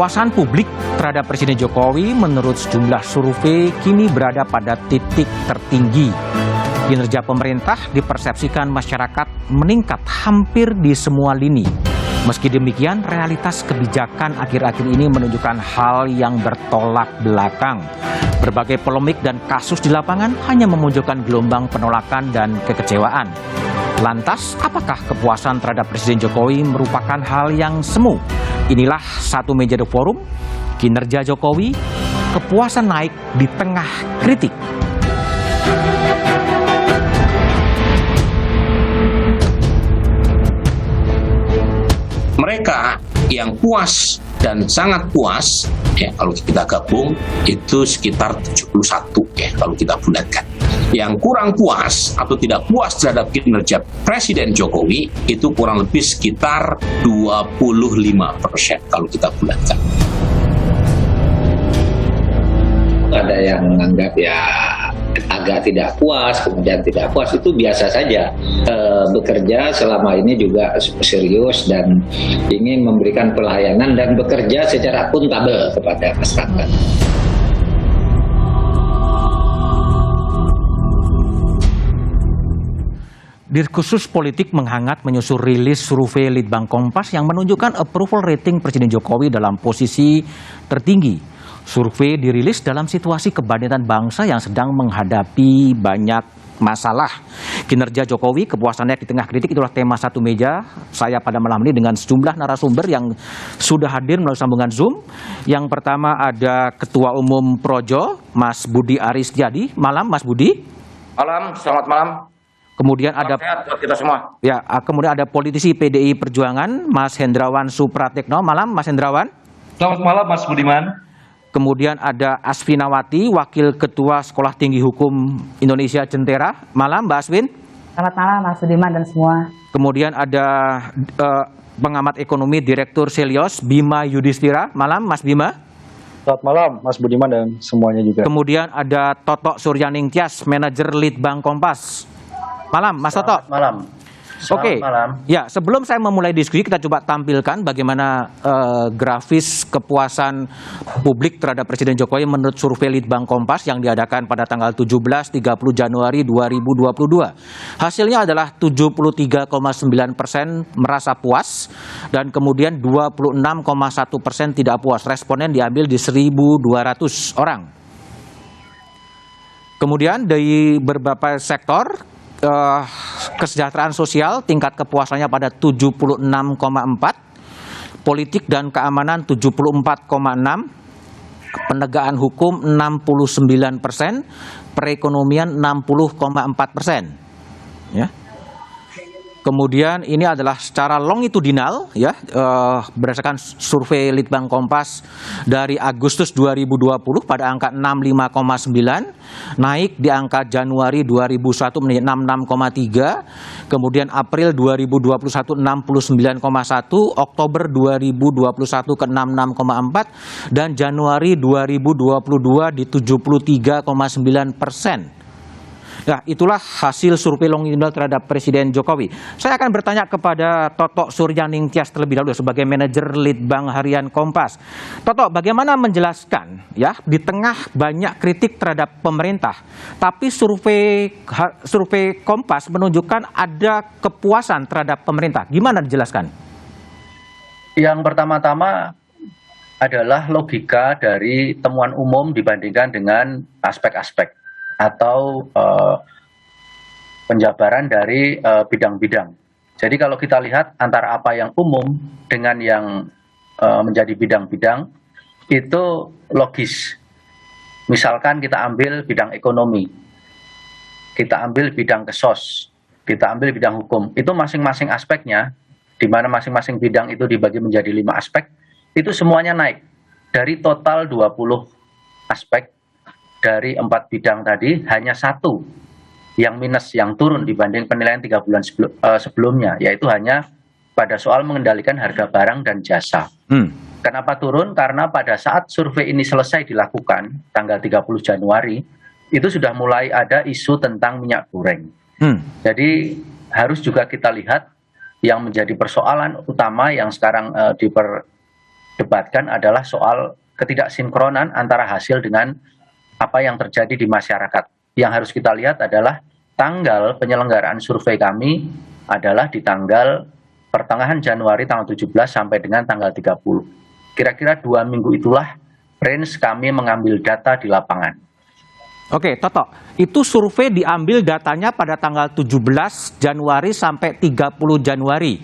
Kepuasan publik terhadap Presiden Jokowi menurut sejumlah survei kini berada pada titik tertinggi. Kinerja pemerintah dipersepsikan masyarakat meningkat hampir di semua lini. Meski demikian, realitas kebijakan akhir-akhir ini menunjukkan hal yang bertolak belakang. Berbagai polemik dan kasus di lapangan hanya memunculkan gelombang penolakan dan kekecewaan. Lantas, apakah kepuasan terhadap Presiden Jokowi merupakan hal yang semu? Inilah Satu Meja The Forum, kinerja Jokowi, kepuasan naik di tengah kritik. Mereka yang puas dan sangat puas, ya kalau kita gabung itu sekitar 71 ya kalau kita bulatkan. Yang kurang puas atau tidak puas terhadap kinerja Presiden Jokowi itu kurang lebih sekitar 25% kalau kita bulatkan. Ada yang menganggap ya agak tidak puas, kemudian tidak puas, itu biasa saja. Bekerja selama ini juga serius dan ingin memberikan pelayanan dan bekerja secara akuntabel kepada masyarakat. Diskursus politik menghangat menyusul rilis survei Litbang Kompas yang menunjukkan approval rating Presiden Jokowi dalam posisi tertinggi. Survei dirilis dalam situasi kebangkitan bangsa yang sedang menghadapi banyak masalah. Kinerja Jokowi, kepuasannya di tengah kritik, itulah tema Satu Meja. Saya pada malam ini dengan sejumlah narasumber yang sudah hadir melalui sambungan Zoom. Yang pertama ada Ketua Umum Projo, Mas Budi Aristiadi. Malam, Mas Budi. Malam, selamat malam. Kemudian ada buat kita semua. Ya, kemudian ada politisi PDI Perjuangan, Mas Hendrawan Supratekno. Malam, Mas Hendrawan. Selamat malam, Mas Budiman. Kemudian ada Asfinawati, Wakil Ketua Sekolah Tinggi Hukum Indonesia Jentera. Malam, Mbak Aswin. Selamat malam, Mas Budiman dan semua. Kemudian ada pengamat ekonomi Direktur Selios, Bima Yudhistira. Malam, Mas Bima. Selamat malam, Mas Budiman dan semuanya juga. Kemudian ada Toto Suryaning Tias, Manajer Litbang Kompas. Malam, Mas Toto. Malam. Oke, ya sebelum saya memulai diskusi kita coba tampilkan bagaimana grafis kepuasan publik terhadap Presiden Jokowi menurut survei Litbang Kompas yang diadakan pada tanggal 17-30 Januari 2022. Hasilnya adalah 73,9% merasa puas dan kemudian 26,1% tidak puas. Responden diambil di 1.200 orang. Kemudian dari beberapa sektor, kesejahteraan sosial tingkat kepuasannya pada 76,4, politik dan keamanan 74,6, penegakan hukum 69%, perekonomian 60,4%. Ya. Kemudian ini adalah secara longitudinal ya, berdasarkan survei Litbang Kompas dari Agustus 2020 pada angka 65,9, naik di angka Januari 2001 menjadi 66,3, kemudian April 2021 69,1, Oktober 2021 ke 66,4, dan Januari 2022 di 73,9%. Nah, itulah hasil survei longitudinal terhadap Presiden Jokowi. Saya akan bertanya kepada Toto Suryaning Tias terlebih dahulu sebagai manajer Litbang Harian Kompas. Toto, bagaimana menjelaskan ya di tengah banyak kritik terhadap pemerintah, tapi survei Kompas menunjukkan ada kepuasan terhadap pemerintah. Gimana dijelaskan? Yang pertama-tama adalah logika dari temuan umum dibandingkan dengan aspek-aspek atau penjabaran dari bidang-bidang. Jadi kalau kita lihat antara apa yang umum dengan yang menjadi bidang-bidang itu logis. Misalkan kita ambil bidang ekonomi, kita ambil bidang kesos, kita ambil bidang hukum, itu masing-masing aspeknya, di mana masing-masing bidang itu dibagi menjadi 5 aspek, itu semuanya naik. Dari total 20 aspek, dari 4 bidang tadi, hanya 1 yang minus, yang turun dibanding penilaian 3 bulan sebelumnya, yaitu hanya pada soal mengendalikan harga barang dan jasa. Kenapa turun? Karena pada saat survei ini selesai dilakukan, tanggal 30 Januari, itu sudah mulai ada isu tentang minyak goreng. Jadi harus juga kita lihat yang menjadi persoalan utama yang sekarang debatkan adalah soal ketidaksinkronan antara hasil dengan apa yang terjadi di masyarakat. Yang harus kita lihat adalah tanggal penyelenggaraan survei kami adalah di tanggal pertengahan Januari tanggal 17 sampai dengan tanggal 30. Kira-kira 2 minggu itulah range kami mengambil data di lapangan. Oke, Toto, itu survei diambil datanya pada tanggal 17 Januari sampai 30 Januari.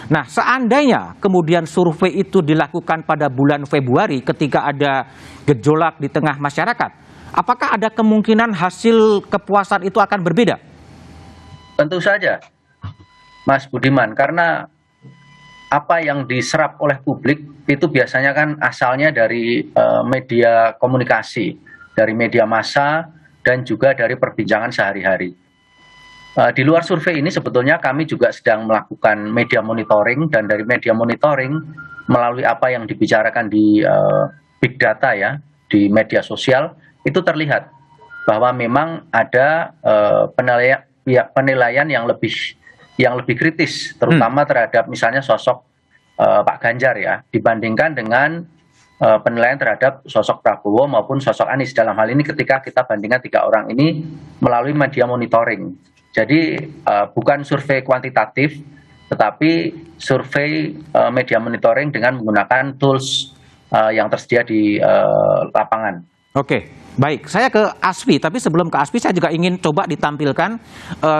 Nah, seandainya kemudian survei itu dilakukan pada bulan Februari ketika ada gejolak di tengah masyarakat, apakah ada kemungkinan hasil kepuasan itu akan berbeda? Tentu saja, Mas Budiman, karena apa yang diserap oleh publik itu biasanya kan asalnya dari media komunikasi, dari media massa, dan juga dari perbincangan sehari-hari. Di luar survei ini sebetulnya kami juga sedang melakukan media monitoring, dan dari media monitoring melalui apa yang dibicarakan di big data ya, di media sosial, itu terlihat bahwa memang ada penilaian yang lebih kritis, terutama terhadap misalnya sosok Pak Ganjar ya, dibandingkan dengan penilaian terhadap sosok Prabowo maupun sosok Anies. Dalam hal ini ketika kita bandingkan 3 orang ini melalui media monitoring. Jadi bukan survei kuantitatif, tetapi survei media monitoring dengan menggunakan tools yang tersedia di lapangan. Oke, baik. Saya ke Asfi, tapi sebelum ke Asfi saya juga ingin coba ditampilkan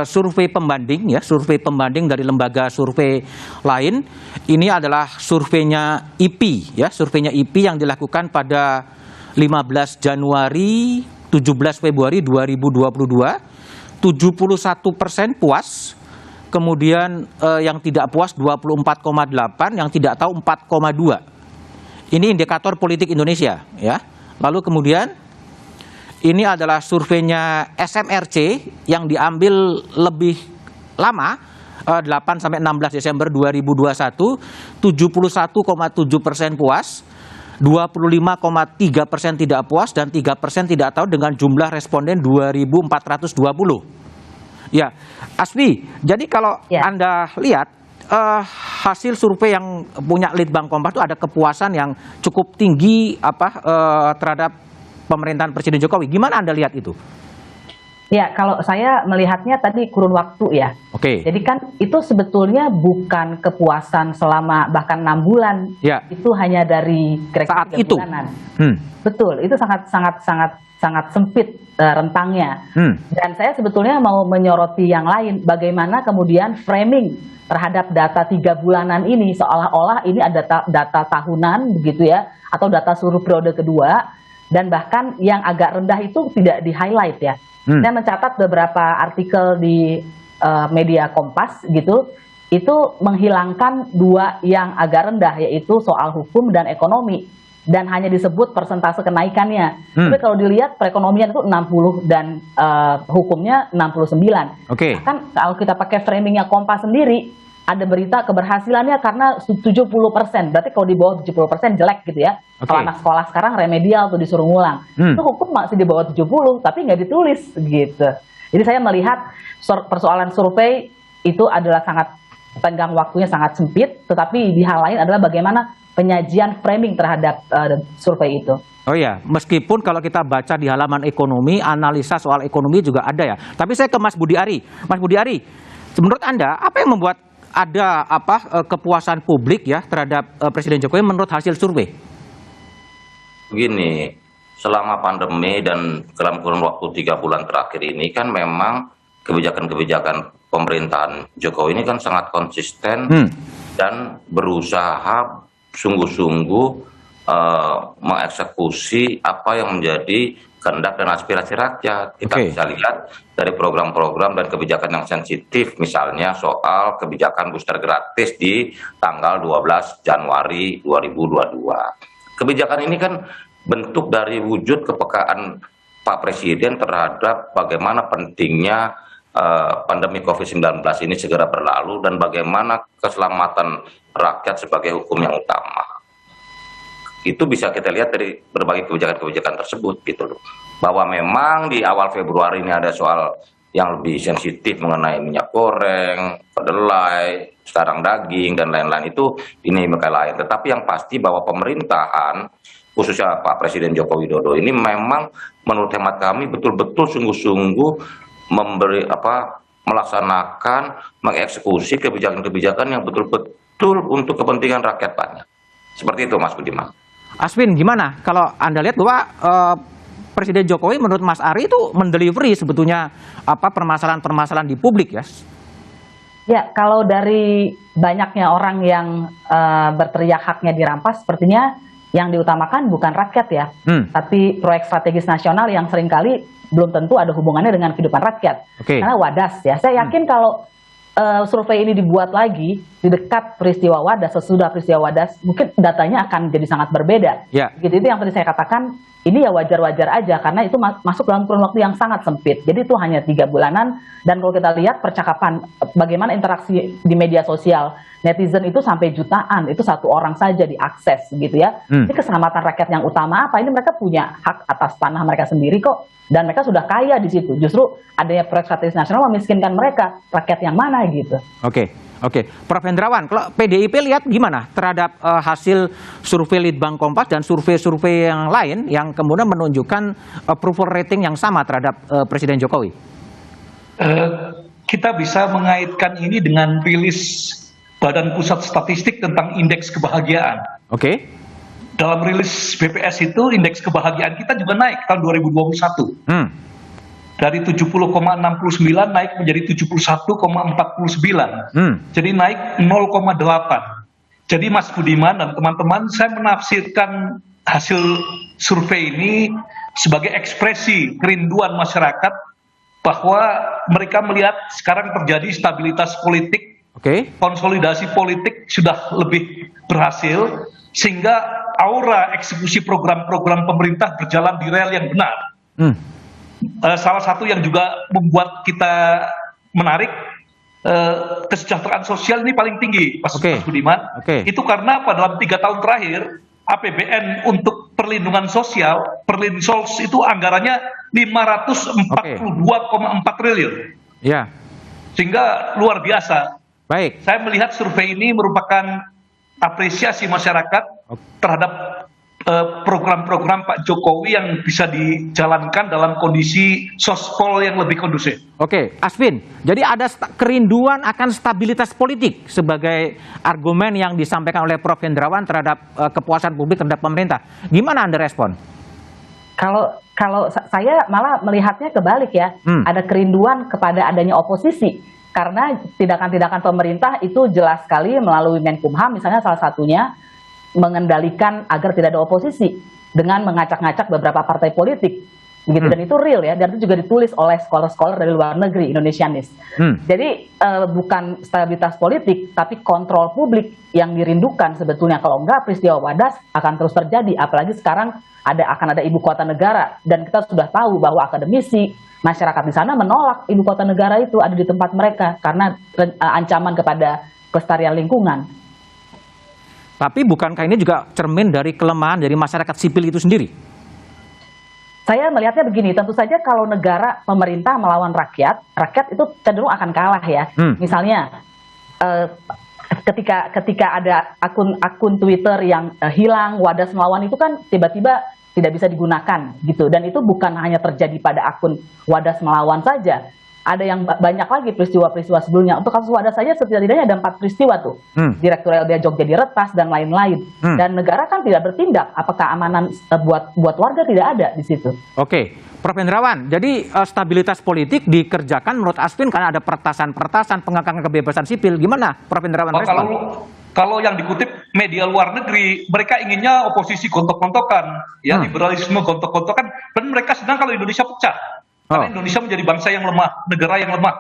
survei pembanding ya, survei pembanding dari lembaga survei lain. Ini adalah surveinya IP ya, surveinya IP yang dilakukan pada 15 Januari, 17 Februari 2022. 71% puas, kemudian yang tidak puas 24,8, yang tidak tahu 4,2. Ini indikator politik Indonesia ya. Lalu kemudian ini adalah surveinya SMRC yang diambil lebih lama, 8 sampai 16 Desember 2021, 71,7% puas, 25,3% tidak puas, dan 3% tidak tahu dengan jumlah responden 2.420. Ya, Asfi, jadi kalau Anda lihat hasil survei yang punya Litbang Kompas itu ada kepuasan yang cukup tinggi terhadap pemerintahan Presiden Jokowi. Gimana Anda lihat itu? Ya, kalau saya melihatnya tadi kurun waktu ya. Oke. Jadi kan itu sebetulnya bukan kepuasan selama bahkan 6 bulan. Ya. Itu hanya dari kira-kira 3 itu bulanan. Betul, itu sangat sempit rentangnya. Dan saya sebetulnya mau menyoroti yang lain, bagaimana kemudian framing terhadap data 3 bulanan ini seolah-olah ini ada data tahunan begitu ya, atau data seluruh periode kedua, dan bahkan yang agak rendah itu tidak di-highlight ya. Saya mencatat beberapa artikel di media Kompas gitu, itu menghilangkan 2 yang agak rendah, yaitu soal hukum dan ekonomi, dan hanya disebut persentase kenaikannya. Tapi kalau dilihat perekonomian itu 60 dan hukumnya 69. Oke. Kan kalau kita pakai framingnya Kompas sendiri, ada berita keberhasilannya karena 70%. Berarti kalau di bawah 70% jelek gitu ya. Kalau anak sekolah sekarang remedial tuh disuruh ngulang. Itu hukum masih di bawah 70, tapi nggak ditulis gitu. Jadi saya melihat persoalan survei itu adalah sangat tenggang waktunya sangat sempit, tetapi di hal lain adalah bagaimana penyajian framing terhadap survei itu. Oh ya, meskipun kalau kita baca di halaman ekonomi, analisa soal ekonomi juga ada ya. Tapi saya ke Mas Budi Ari. Mas Budi Ari, menurut Anda apa yang membuat ada kepuasan publik ya terhadap Presiden Jokowi menurut hasil survei? Begini, selama pandemi dan dalam kurun waktu 3 bulan terakhir ini kan memang kebijakan-kebijakan pemerintahan Jokowi ini kan sangat konsisten dan berusaha sungguh-sungguh mengeksekusi apa yang menjadi kehendak dan aspirasi rakyat. Kita bisa lihat dari program-program dan kebijakan yang sensitif, misalnya soal kebijakan booster gratis di tanggal 12 Januari 2022. Kebijakan ini kan bentuk dari wujud kepekaan Pak Presiden terhadap bagaimana pentingnya pandemi COVID-19 ini segera berlalu dan bagaimana keselamatan rakyat sebagai hukum yang utama. Itu bisa kita lihat dari berbagai kebijakan-kebijakan tersebut gitu loh. Bahwa memang di awal Februari ini ada soal yang lebih sensitif mengenai minyak goreng, kedelai, sekarang daging dan lain-lain itu dinamika lain. Tetapi yang pasti bahwa pemerintahan khususnya Pak Presiden Joko Widodo ini memang menurut hemat kami betul-betul sungguh-sungguh melaksanakan, mengeksekusi kebijakan-kebijakan yang betul-betul untuk kepentingan rakyat banyak. Seperti itu Mas Budiman. Aswin, gimana kalau Anda lihat bahwa Presiden Jokowi menurut Mas Ari itu mendelivery sebetulnya permasalahan-permasalahan di publik ya? Ya, kalau dari banyaknya orang yang berteriak haknya dirampas, sepertinya yang diutamakan bukan rakyat ya, tapi proyek strategis nasional yang seringkali belum tentu ada hubungannya dengan kehidupan rakyat. Karena wadas ya, saya yakin kalau survei ini dibuat lagi di dekat peristiwa Wadas, sesudah peristiwa Wadas, mungkin datanya akan jadi sangat berbeda. Gitu, itu yang tadi saya katakan, ini ya wajar-wajar aja karena itu masuk dalam kurun waktu yang sangat sempit. Jadi itu hanya 3 bulanan, dan kalau kita lihat percakapan bagaimana interaksi di media sosial, netizen itu sampai jutaan, itu 1 orang saja diakses gitu ya. Ini keselamatan rakyat yang utama apa? Ini mereka punya hak atas tanah mereka sendiri kok, dan mereka sudah kaya di situ. Justru adanya proyek strategis nasional memiskinkan mereka, rakyat yang mana gitu. Oke, Prof. Hendrawan, kalau PDIP lihat gimana terhadap hasil survei Litbang Kompas dan survei-survei yang lain yang kemudian menunjukkan approval rating yang sama terhadap Presiden Jokowi? Kita bisa mengaitkan ini dengan rilis Badan Pusat Statistik tentang indeks kebahagiaan. Dalam rilis BPS itu indeks kebahagiaan kita juga naik tahun 2021. Dari 70,69 naik menjadi 71,49. Jadi naik 0,8. Jadi Mas Budiman dan teman-teman, saya menafsirkan hasil survei ini sebagai ekspresi kerinduan masyarakat bahwa mereka melihat sekarang terjadi stabilitas politik, konsolidasi politik sudah lebih berhasil, sehingga aura eksekusi program-program pemerintah berjalan di rel yang benar. Salah satu yang juga membuat kita menarik, kesejahteraan sosial ini paling tinggi, Mas Budiman. Itu karena dalam 3 tahun terakhir APBN untuk perlindungan sosial, Perlinsos itu anggarannya 542,4 triliun. Sehingga luar biasa. Saya melihat survei ini merupakan apresiasi masyarakat terhadap program-program Pak Jokowi yang bisa dijalankan dalam kondisi sospol yang lebih kondusif. Aswin, jadi ada kerinduan akan stabilitas politik sebagai argumen yang disampaikan oleh Prof. Hendrawan terhadap kepuasan publik terhadap pemerintah. Gimana Anda respon? Kalau saya malah melihatnya kebalik ya, ada kerinduan kepada adanya oposisi. Karena tindakan-tindakan pemerintah itu jelas sekali melalui Menkumham, misalnya salah satunya mengendalikan agar tidak ada oposisi dengan mengacak-ngacak beberapa partai politik, begitu. Dan itu real ya, dan itu juga ditulis oleh scholar-scholar dari luar negeri, Indonesianis. Jadi bukan stabilitas politik, tapi kontrol publik yang dirindukan sebetulnya. Kalau enggak, peristiwa Wadas akan terus terjadi, apalagi sekarang akan ada ibu kota negara, dan kita sudah tahu bahwa akademisi, masyarakat di sana menolak ibu kota negara itu ada di tempat mereka karena ancaman kepada kelestarian lingkungan. Tapi bukankah ini juga cermin dari kelemahan dari masyarakat sipil itu sendiri? Saya melihatnya begini, tentu saja kalau negara, pemerintah melawan rakyat, rakyat itu cenderung akan kalah ya. Misalnya ketika ada akun Twitter yang hilang, Wadas melawan itu kan tiba-tiba tidak bisa digunakan gitu. Dan itu bukan hanya terjadi pada akun Wadas melawan saja. Ada yang banyak lagi peristiwa-peristiwa sebelumnya. Untuk kasus Wadas saja setidaknya ada 4 peristiwa tuh. Direktur LBH Jogja diretas dan lain-lain. Dan negara kan tidak bertindak. Apakah amanan buat warga tidak ada di situ? Prof. Hendrawan, jadi stabilitas politik dikerjakan menurut Aswin karena ada pertasan-pertasan, pengekangan kebebasan sipil. Gimana Prof. Hendrawan respon? Kalau yang dikutip media luar negeri, mereka inginnya oposisi gontok-gontokan, ya liberalisme gontok-gontokan, dan mereka sedang kalau Indonesia pecah. Karena Indonesia menjadi bangsa yang lemah, negara yang lemah.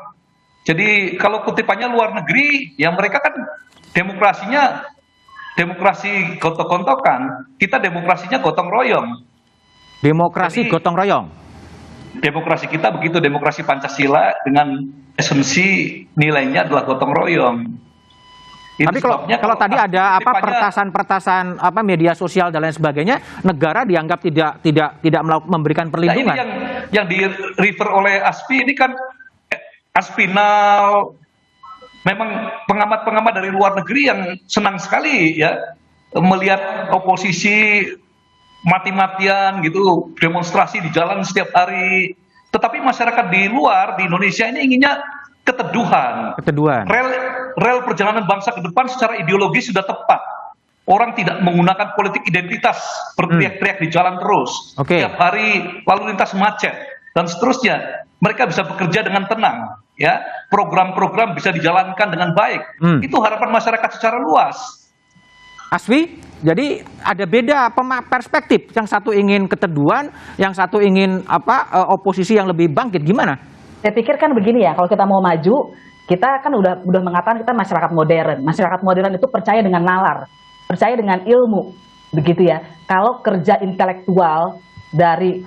Jadi kalau kutipannya luar negeri, ya mereka kan demokrasinya demokrasi gontok-gontokan, kita demokrasinya gotong royong. Demokrasi gotong royong. Demokrasi kita begitu, demokrasi Pancasila dengan esensi nilainya adalah gotong royong. Tapi kalau tadi ada pertasan media sosial dan lain sebagainya, negara dianggap tidak memberikan perlindungan. Nah, ini yang di refer oleh ASPI ini kan Aspinal, memang pengamat-pengamat dari luar negeri yang senang sekali ya melihat oposisi mati-matian gitu, demonstrasi di jalan setiap hari. Tetapi masyarakat di luar, di Indonesia ini inginnya keteduhan. Rel perjalanan bangsa ke depan secara ideologis sudah tepat. Orang tidak menggunakan politik identitas, berteriak-teriak di jalan terus. Setiap hari lalu lintas macet dan seterusnya. Mereka bisa bekerja dengan tenang, ya. Program-program bisa dijalankan dengan baik. Itu harapan masyarakat secara luas. Asfi, jadi ada beda perspektif. Yang satu ingin keteduhan, yang satu ingin oposisi yang lebih bangkit. Gimana? Saya pikir kan begini ya, kalau kita mau maju, kita kan udah mengatakan kita masyarakat modern. Masyarakat modern itu percaya dengan nalar, percaya dengan ilmu, begitu ya. Kalau kerja intelektual dari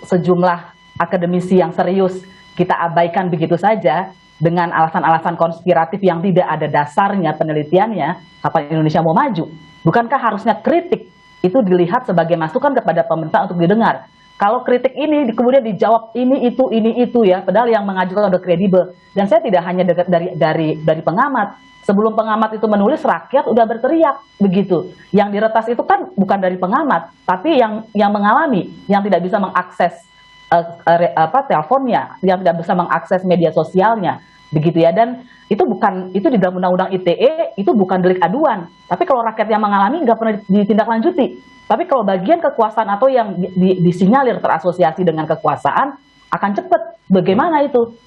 sejumlah akademisi yang serius kita abaikan begitu saja dengan alasan-alasan konspiratif yang tidak ada dasarnya penelitiannya, kapan Indonesia mau maju? Bukankah harusnya kritik itu dilihat sebagai masukan kepada pemerintah untuk didengar? Kalau kritik ini kemudian dijawab ini itu ya, padahal yang mengajukan udah kredibel. Dan saya tidak hanya dari pengamat. Sebelum pengamat itu menulis, rakyat udah berteriak begitu. Yang diretas itu kan bukan dari pengamat, tapi yang mengalami, yang tidak bisa mengakses teleponnya, yang tidak bisa mengakses media sosialnya, begitu ya. Dan itu di dalam undang-undang ITE itu bukan delik aduan. Tapi kalau rakyat yang mengalami nggak pernah ditindaklanjuti. Tapi kalau bagian kekuasaan atau yang disinyalir terasosiasi dengan kekuasaan akan cepat. Bagaimana itu?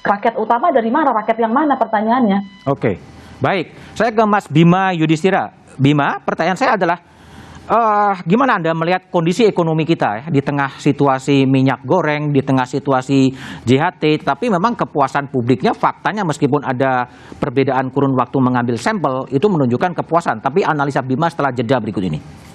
Rakyat utama dari mana? Rakyat yang mana? Pertanyaannya. Oke, baik. Saya ke Mas Bima Yudhistira. Bima, pertanyaan saya adalah gimana Anda melihat kondisi ekonomi kita ya, di tengah situasi minyak goreng, di tengah situasi JHT, tapi memang kepuasan publiknya faktanya meskipun ada perbedaan kurun waktu mengambil sampel itu menunjukkan kepuasan. Tapi analisa Bima setelah jeda berikut ini.